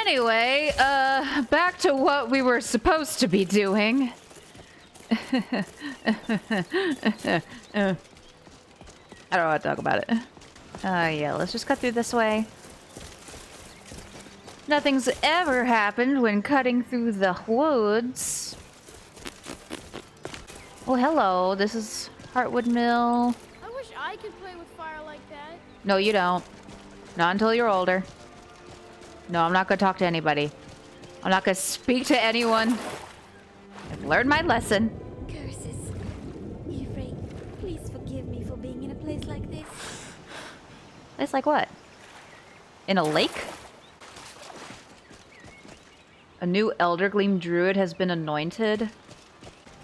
Anyway, back to what we were supposed to be doing. I don't want to talk about it. Yeah, let's just cut through this way. Nothing's ever happened when cutting through the woods. Oh, hello. This is Heartwood Mill. I wish I could play with fire like that. No, you don't. Not until you're older. No, I'm not going to talk to anybody. I'm not going to speak to anyone. I've learned my lesson. Curses. Euphrates, please forgive me for being in a place like this. It's like what? In a lake? A new Eldergleam druid has been anointed.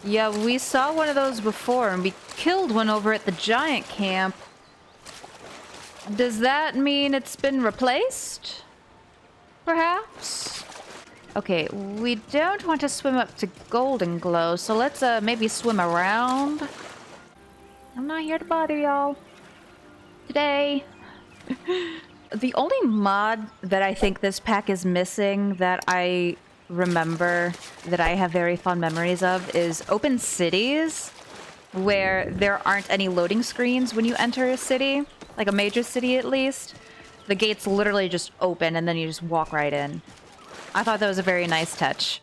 Yeah, we saw one of those before, and we killed one over at the giant camp. Does that mean it's been replaced? Perhaps? Okay, we don't want to swim up to Golden Glow, so let's maybe swim around. I'm not here to bother y'all today. The only mod that I think this pack is missing that I remember that I have very fond memories of is open cities, where there aren't any loading screens when you enter a city, like a major city at least. The gates literally just open and then you just walk right in. I thought that was a very nice touch.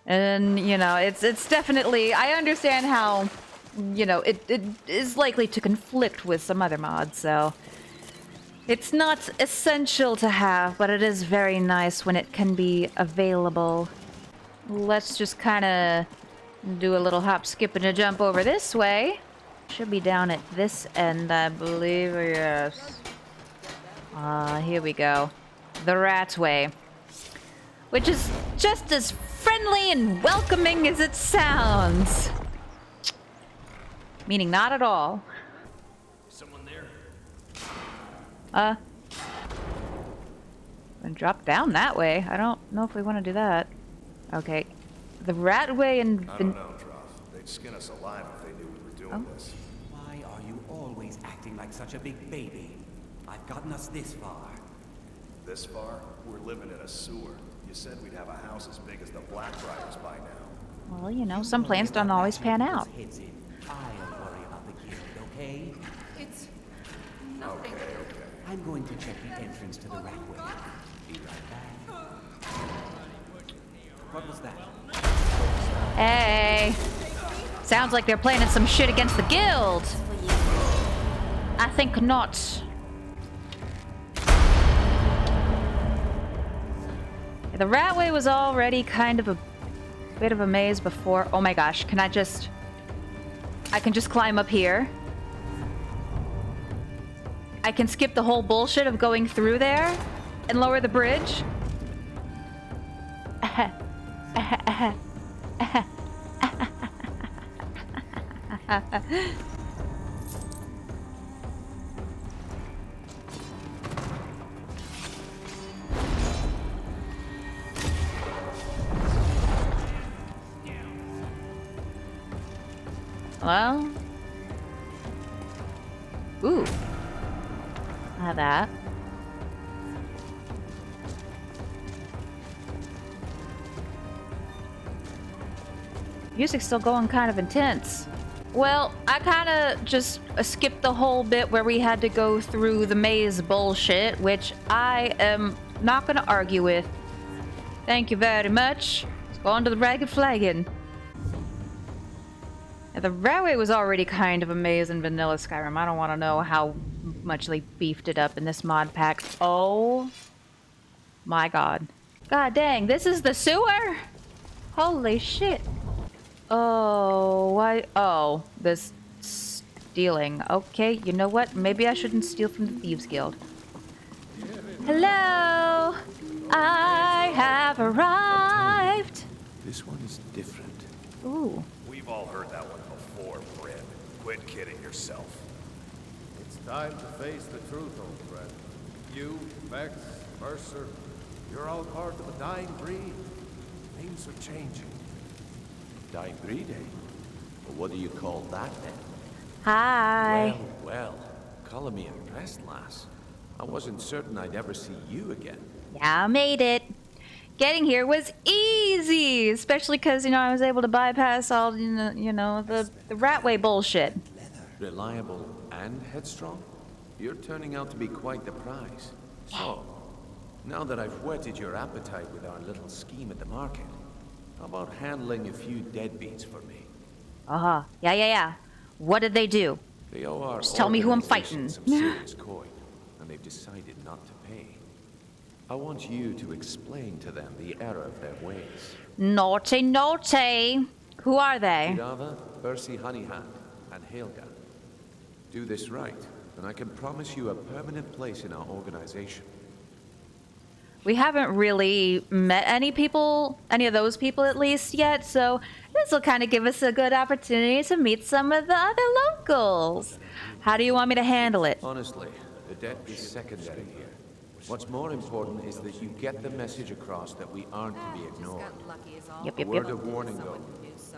And, you know, it's definitely, I understand how, you know, it is likely to conflict with some other mods, so it's not essential to have, but it is very nice when it can be available. Let's just kind of do a little hop, skip, and a jump over this way. Should be down at this end, I believe. Yes. Here we go. The Rat Way. Which is just as friendly and welcoming as it sounds. Meaning not at all. Someone there? And drop down that way. I don't know if we want to do that. Okay. The Rat Way and... I don't know, Troth. They'd skin us alive if they knew we were doing this. Why are you always acting like such a big baby? I've gotten us this far. This far? We're living in a sewer. You said we'd have a house as big as the Blackfriars by now. Well, you know, some plans don't always pan out. I'll worry about the kid, okay? It's Okay, okay. I'm going to check the entrance to the Ratway. Be right back. What was that? Hey! Sounds like they're planning some shit against the guild! I think not. The Ratway was already kind of a bit of a maze before. Oh my gosh, can I just... I can just climb up here. I can skip the whole bullshit of going through there and lower the bridge. Well. Ooh. I have that. Music's still going kind of intense. Well, I kind of just skipped the whole bit where we had to go through the maze bullshit, which I am not going to argue with. Thank you very much. Let's go on to the Ragged Flagon. Yeah, the Railway was already kind of a maze in vanilla Skyrim. I don't want to know how much they beefed it up in this mod pack. Oh my god. God dang, this is the sewer? Holy shit. Oh, why? Oh, this stealing. Okay, you know what? Maybe I shouldn't steal from the Thieves Guild. Hello! I have arrived! This one is different. Ooh. We've all heard that one before, Bryn. Quit kidding yourself. It's time to face the truth, old friend. You, Vex, Mercer, you're all part of a dying breed. Things are changing. Dying breed, eh? Well, what do you call that then? Hi. Well, color me impressed, lass. I wasn't certain I'd ever see you again. Yeah, I made it. Getting here was easy, especially because, you know, I was able to bypass all, the Ratway bullshit. Reliable and headstrong? You're turning out to be quite the prize. So, now that I've whetted your appetite with our little scheme at the market, how about handling a few deadbeats for me? Uh-huh. Yeah. What did they do? They owe our Just tell me who I'm organization fighting. some serious coin, and they've decided not to pay. I want you to explain to them the error of their ways. Naughty. Who are they? Kirava, Percy Honeyhand, and Helga. Do this right, and I can promise you a permanent place in our organization. We haven't really met any of those people at least yet, so this will kind of give us a good opportunity to meet some of the other locals. How do you want me to handle it? Honestly, the debt is secondary here. What's more important is that you get the message across that we aren't to be ignored. Yep. A word of warning, though.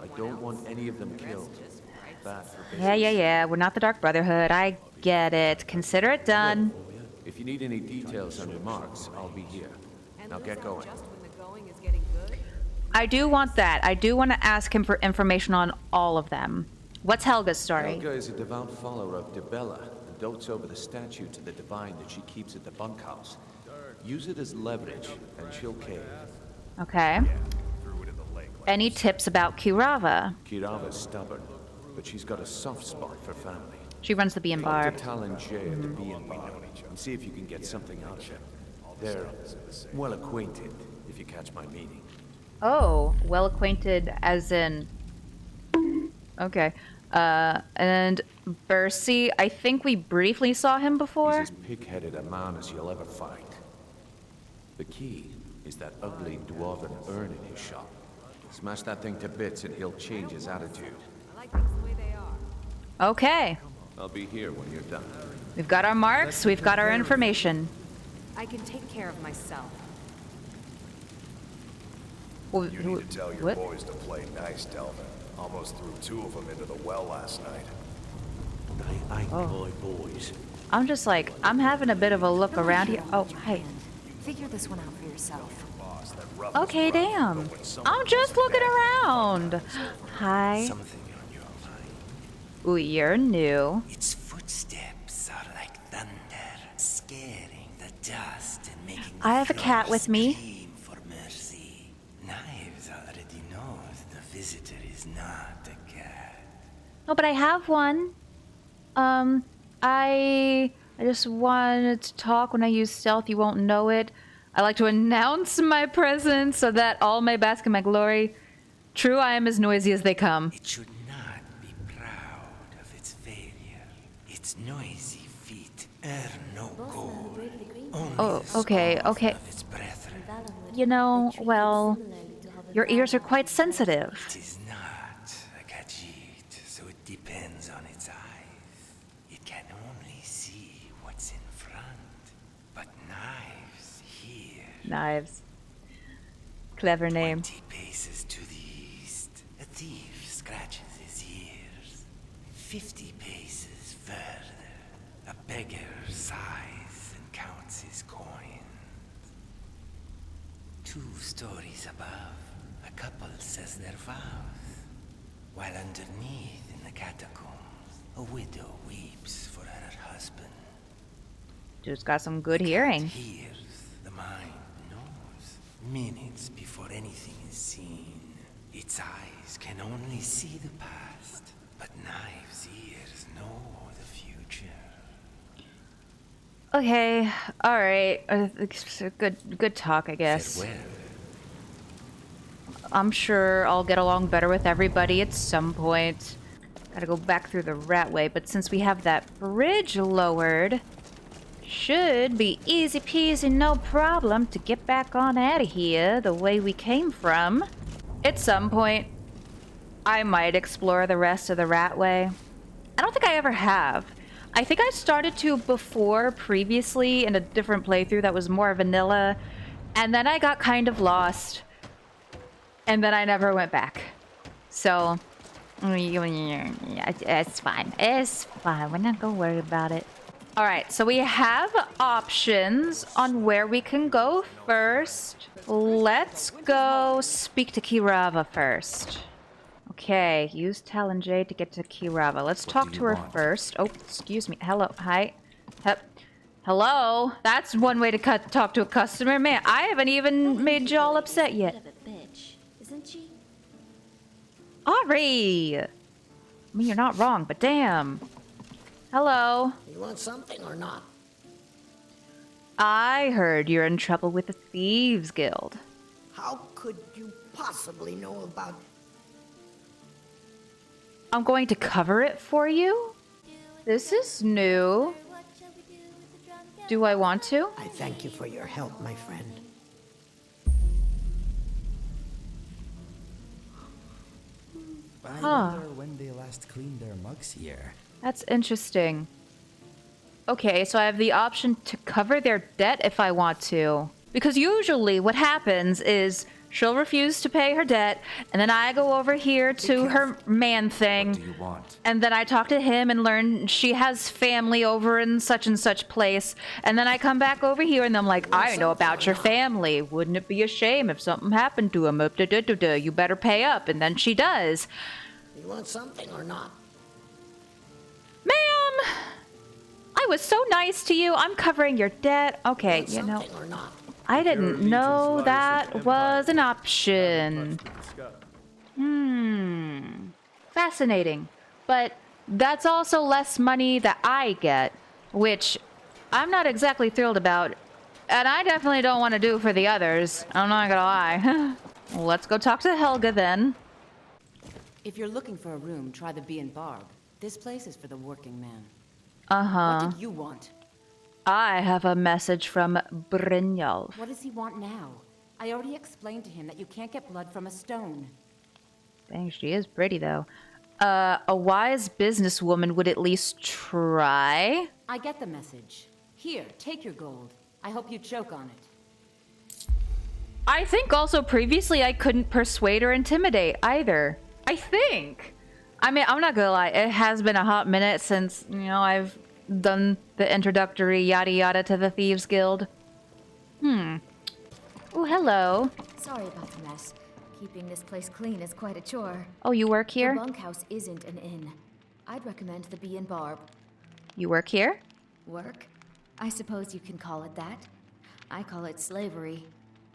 I don't want any of them killed. Bad for business. Yeah. We're not the Dark Brotherhood. I get it. Consider it done. If you need any details on remarks, I'll be here. Now get going. I do want that. I do want to ask him for information on all of them. What's Helga's story? Helga is a devout follower of Dibella and dotes over the statue to the divine that she keeps at the bunkhouse. Use it as leverage, and she'll cave. Okay. Threw it in the lake. Any tips about Kirava? Kirava's stubborn, but she's got a soft spot for family. She runs the Bee and Talk to Barb. Talon Jay at the Bee and Barb and see if you can get something out of him. They're well acquainted, if you catch my meaning. Oh, well acquainted as in... Okay. And Percy, I think we briefly saw him He's before. as pig-headed a man as you'll ever find. The key is that ugly dwarven urn in his shop. Smash that thing to bits and he'll change his attitude. Okay. I'll be here when you're done. We've got our marks, we've got our information. I can take care of myself. Well, You need to tell your what? boys to play nice, Delvin. Almost threw 2 of them into the well last night. I ain't my boys. I'm just like, I'm having a bit of a look around here. Oh, hey. Figure this one out for yourself. Boss, that rough Okay, is rough, damn. but when someone I'm just goes looking bad, around. Hi. Something on your mind. Ooh, you're new. Its footsteps are like thunder, scaring the dust and making the I have a cat floor with me. scream for mercy. Knives already knows the visitor is not a cat. No, but I have one. I just wanted to talk. When I use stealth, you won't know it. I like to announce my presence so that all may bask in my glory. True, I am as noisy as they come. It should not be proud of its failure. Its noisy feet earn no gold. Only Oh, the okay. scars of its brethren. You know, well, your ears are quite sensitive. It is not a Khajiit, so it depends on its eyes. It can only see what's in front, but knives hear. Knives. Clever name. 20 paces to the east, a thief scratches his ears. 50 paces further, a beggar sighs and counts his coins. 2 stories above, a couple says their vows, while underneath in the catacombs, a widow weeps for her husband. Dude's got some good hearing. Hears, the mind knows, minutes before anything is seen. Its eyes can only see the past, but Knives' ears know the future. Okay, alright. Good talk, I guess. Farewell. I'm sure I'll get along better with everybody at some point. Gotta go back through the Ratway, but since we have that bridge lowered, should be easy peasy, no problem to get back on out of here the way we came from. At some point, I might explore the rest of the Ratway. I don't think I ever have. I think I started to before previously in a different playthrough that was more vanilla, and then I got kind of lost. And then I never went back. So, yeah, it's fine. It's fine. We're not gonna worry about it. Alright, so we have options on where we can go first. Let's go speak to Kirava first. Okay, use Talon Jade to get to Kirava. Let's talk to her first. Oh, excuse me. Hello. Hi. Hello? That's one way to talk to a customer. Man, I haven't even made y'all upset yet. Bit of a bitch, isn't she? Ari! I mean, you're not wrong, but damn. Hello. You want something or not? I heard you're in trouble with the Thieves Guild. How could you possibly know about... I'm going to cover it for you? This is new. Do I want to? I thank you for your help, my friend. I wonder when they last cleaned their mugs here. That's interesting. Okay, so I have the option to cover their debt if I want to. Because usually what happens is she'll refuse to pay her debt, and then I go over here to her man thing. What do you want? And then I talk to him and learn she has family over in such and such place. And then I come back over here and I'm like, I know about your family. Wouldn't it be a shame if something happened to him? You better pay up. And then she does. You want something or not? Ma'am! I was so nice to you. I'm covering your debt. Okay, you know. Something or not? I didn't know that was an option. Fascinating. But that's also less money that I get, which I'm not exactly thrilled about. And I definitely don't want to do for the others. I'm not gonna lie. Let's go talk to Helga then. If you're looking for a room, try the Bee and Barb. This place is for the working man. Uh-huh. What did you want? I have a message from Brynjolf. What does he want now? I already explained to him that you can't get blood from a stone. Dang, she is pretty though. A wise businesswoman would at least try. I get the message. Here, take your gold. I hope you choke on it. I think also previously I couldn't persuade or intimidate either. I think. I mean, I'm not gonna lie, it has been a hot minute since, you know, I've done the introductory yada yada to the Thieves Guild. Oh, hello. Sorry about the mess. Keeping this place clean is quite a chore. Oh, you work here? The bunkhouse isn't an inn. I'd recommend the Bee and Barb. You work here? Work? I suppose you can call it that. I call it slavery.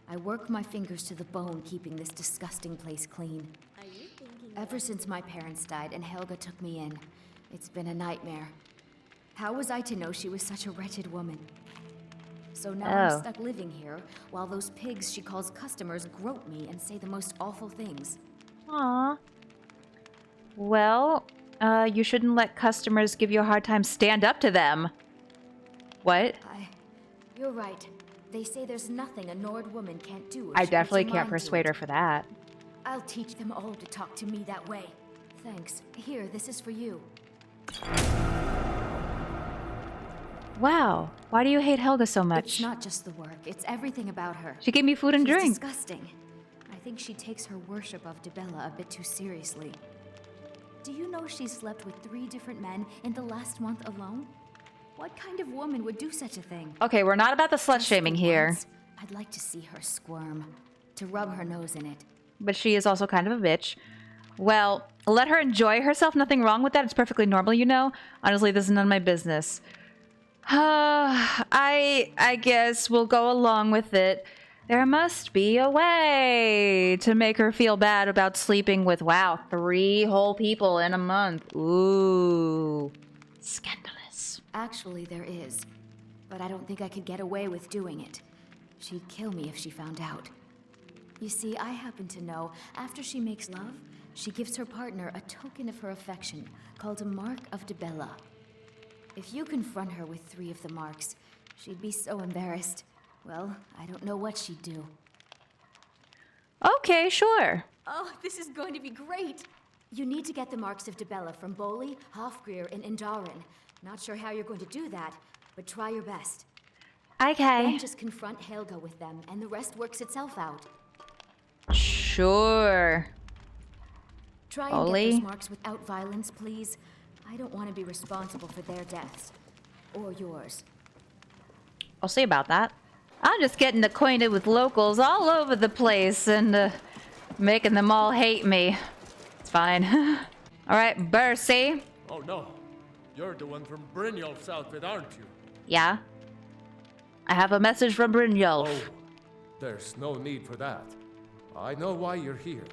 I work my fingers to the bone keeping this disgusting place clean. Ever since my parents died and Helga took me in, it's been a nightmare. How was I to know she was such a wretched woman? So now I'm stuck living here while those pigs she calls customers grope me and say the most awful things. Aww. Well, you shouldn't let customers give you a hard time. Stand up to them. What? You're right. They say there's nothing a Nord woman can't do. I definitely can't persuade her for that. I'll teach them all to talk to me that way. Thanks. Here, this is for you. Wow. Why do you hate Helga so much? It's not just the work. It's everything about her. She gave me food and drink. She's disgusting. I think she takes her worship of Dibella a bit too seriously. Do you know she slept with 3 different men in the last month alone? What kind of woman would do such a thing? Okay, we're not about the slut-shaming here. Once, I'd like to see her squirm. To rub her nose in it. But she is also kind of a bitch. Well, let her enjoy herself. Nothing wrong with that. It's perfectly normal, you know? Honestly, this is none of my business. I guess we'll go along with it. There must be a way to make her feel bad about sleeping with, wow, 3 whole people in a month. Ooh. Scandalous. Actually, there is. But I don't think I could get away with doing it. She'd kill me if she found out. You see, I happen to know, after she makes love, she gives her partner a token of her affection, called a Mark of Dibella. If you confront her with 3 of the marks, she'd be so embarrassed. Well, I don't know what she'd do. Okay, sure. Oh, this is going to be great! You need to get the marks of Dibella from Boli, Hofgrir, and Indaren. Not sure how you're going to do that, but try your best. Okay. Then just confront Helga with them, and the rest works itself out. Sure. Try and get those marks without violence, please. I don't want to be responsible for their deaths. or yours. I'll see about that. I'm just getting acquainted with locals all over the place and making them all hate me. It's fine. All right, Bercy. Oh no, you're the one from Brynjolf's outfit, aren't you? Yeah. I have a message from Brynjolf. Oh, there's no need for that. I know why you're here.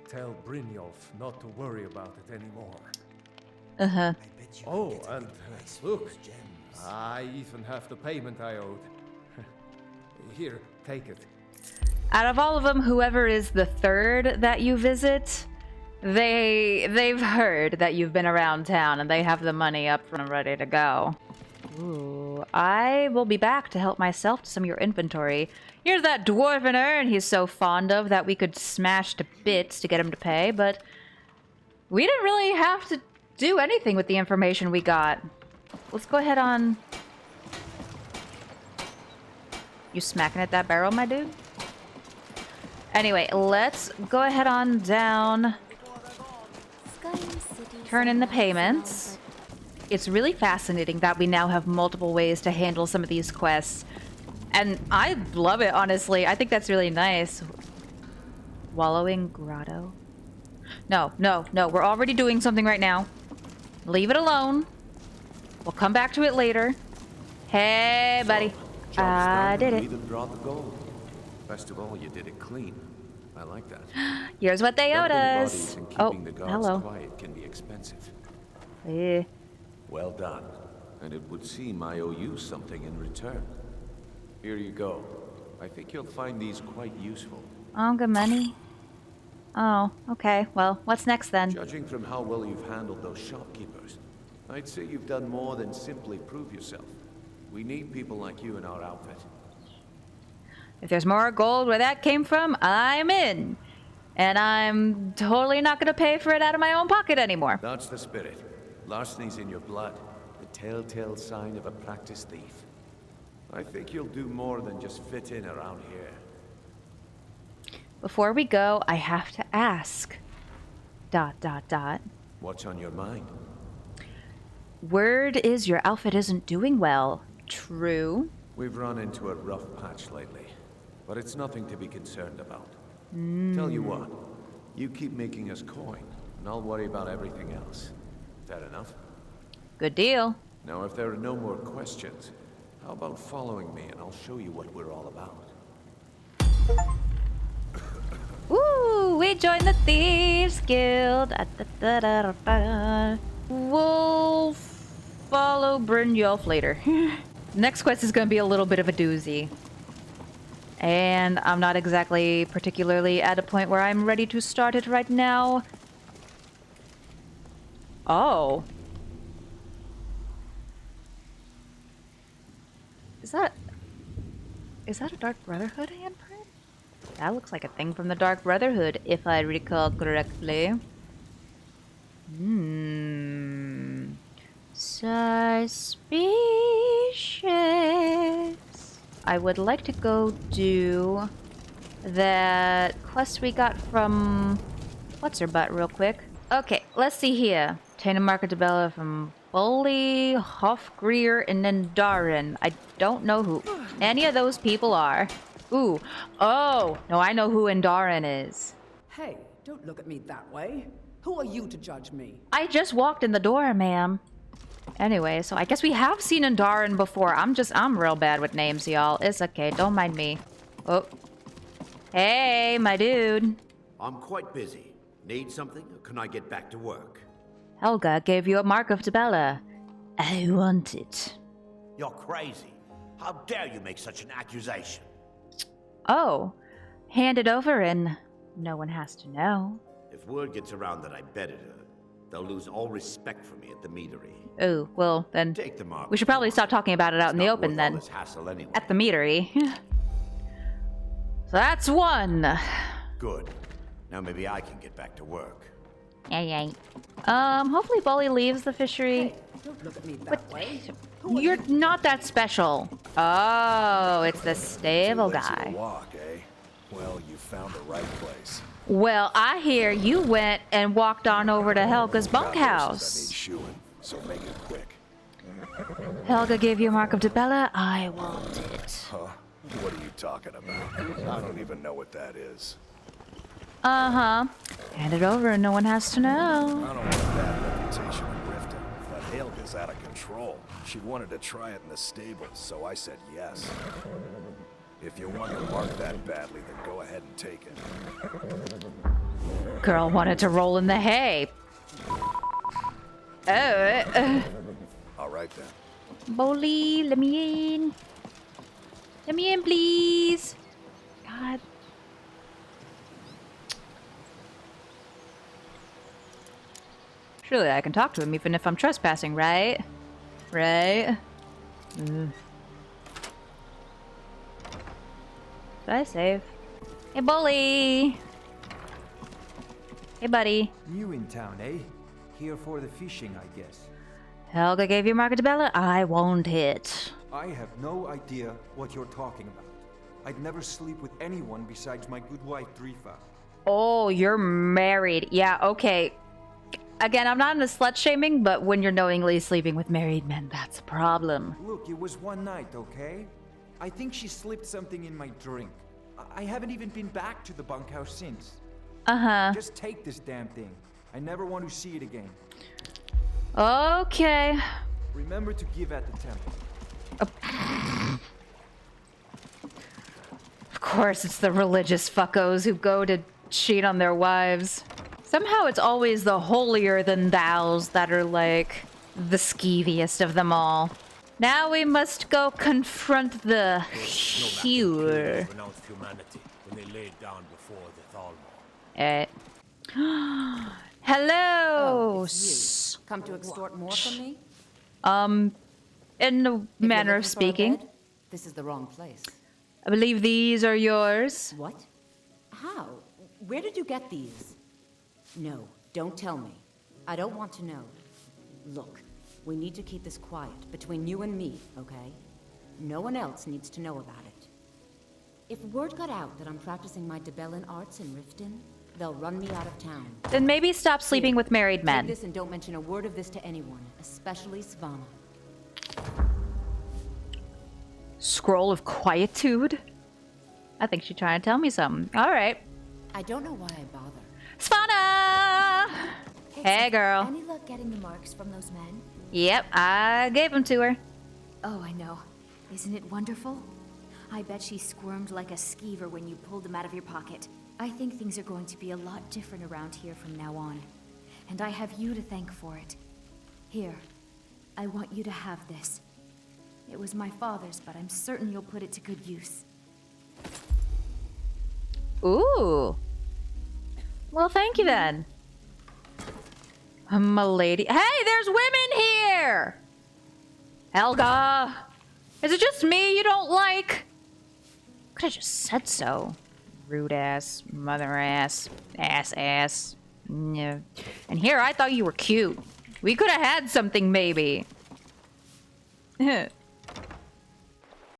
Tell Brynjolf not to worry about it anymore. Uh-huh. Oh, and look, I even have the payment I owed. Here, take it. Out of all of them, whoever is the third that you visit, they've heard that you've been around town and they have the money up and ready to go. Ooh, I will be back to help myself to some of your inventory. Here's that dwarven urn he's so fond of that we could smash to bits to get him to pay, but we didn't really have to do anything with the information we got. Let's go ahead on... You smacking at that barrel, my dude? Anyway, let's go ahead on down. Turn in the payments. It's really fascinating that we now have multiple ways to handle some of these quests. And I love it, honestly. I think that's really nice. Wallowing grotto? No, no, no. We're already doing something right now. Leave it alone. We'll come back to it later. Hey, buddy. I did it. Even brought the gold. Best of all, you did it clean. I like that. Here's what they owed Dumping us. bodies and Oh, keeping the guards hello. quiet can be expensive. Eh. Well done. And it would seem I owe you something in return. Here you go. I think you'll find these quite useful. Oh, good money. Oh, okay. Well, what's next then? Judging from how well you've handled those shopkeepers, I'd say you've done more than simply prove yourself. We need people like you in our outfit. If there's more gold where that came from, I'm in. And I'm totally not going to pay for it out of my own pocket anymore. That's the spirit. Larceny's in your blood. The telltale sign of a practiced thief. I think you'll do more than just fit in around here. Before we go, I have to ask. ... What's on your mind? Word is your outfit isn't doing well. True? We've run into a rough patch lately, but it's nothing to be concerned about. Tell you what, you keep making us coin, and I'll worry about everything else. Fair enough? Good deal. Now, if there are no more questions, how about following me and I'll show you what we're all about? Woo! We joined the Thieves Guild. We'll follow Brynjolf later. Next quest is going to be a little bit of a doozy. And I'm not exactly particularly at a point where I'm ready to start it right now. Oh. Is that a Dark Brotherhood handprint? That looks like a thing from the Dark Brotherhood, if I recall correctly. Suspicious. I would like to go do that quest we got from what's-her-butt real quick. Okay, let's see here. Obtain a market Bella from Bully, Hofgreer, and then Darin. I don't know who any of those people are. Ooh. Oh, no, I know who Darin is. Hey, don't look at me that way. Who are you to judge me? I just walked in the door, ma'am. Anyway, so I guess we have seen Darin before. I'm real bad with names, y'all. It's okay, don't mind me. Oh. Hey, my dude. I'm quite busy. Need something, or can I get back to work? Helga gave you a mark of Tabella. I want it. You're crazy. How dare you make such an accusation? Oh. Hand it over and no one has to know. If word gets around that I betted her, they'll lose all respect for me at the meadery. Oh, well, then Take the mark. we should probably stop talking about it out in the open then. All this hassle anyway. At the meadery. So that's one. Good. Now maybe I can get back to work. Yay. Hopefully Bully leaves the fishery. Hey, don't look at me that way. You're not that special. Oh, it's the stable Too lazy to guy. walk, eh? Well, you found the right place. Well, I hear you went and walked on over to Helga's Got horses that bunkhouse. need shoeing, so make it quick. Helga gave you a mark of Dibella. I want it. Huh? What are you talking about? I don't even know what that is. Uh-huh. Hand it over and no one has to I know. don't want a bad reputation in Riften, but Helga's out of control. She wanted to try it in the stables, so I said yes. If you want the mark that badly, then go ahead and take it. Girl wanted to roll in the hay. Oh, All right then. Bowley, let me in. Let me in, please. God. Surely I can talk to him even if I'm trespassing, right? Right? Did I save? Hey, Bully! Hey, buddy. New in town, eh? Here for the fishing, I guess. Helga gave you Market Bella. I want it. I have no idea what you're talking about. I'd never sleep with anyone besides my good wife, Drifa. Oh, you're married. Yeah, okay. Again, I'm not into slut-shaming, but when you're knowingly sleeping with married men, that's a problem. Look, it was one night, okay? I think she slipped something in my drink. I haven't even been back to the bunkhouse since. Uh-huh. Just take this damn thing. I never want to see it again. Okay. Remember to give at the temple. Of course, it's the religious fuckos who go to cheat on their wives. Somehow it's always the holier-than-thous that are, like, the skeeviest of them all. Now we must go confront the Hewer. Renounced humanity when they laid down before the Thalmor. Hello! Oh, it's you. Come to extort more from me? In the If you're manner looking of for a speaking. bed, this is the wrong place. I believe these are yours. What? How? Where did you get these? No, don't tell me. I don't want to know. Look, we need to keep this quiet between you and me, okay? No one else needs to know about it. If word got out that I'm practicing my Dibellan arts in Riften, they'll run me out of town. Then maybe stop sleeping with married Take men. this and don't mention a word of this to anyone, especially Svanna. Scroll of Quietude? I think she's trying to tell me something. Alright. I don't know why I bother. Svanna! Hey, girl. Any luck getting the marks from those men? Yep, I gave them to her. Oh, I know. Isn't it wonderful? I bet she squirmed like a skeever when you pulled them out of your pocket. I think things are going to be a lot different around here from now on. And I have you to thank for it. Here, I want you to have this. It was my father's, but I'm certain you'll put it to good use. Ooh. Well, thank you then. My lady. Hey, there's women here! Helga! Is it just me you don't like? Could have just said so. Rude ass, mother ass, ass. Yeah. And here I thought you were cute. We could have had something maybe.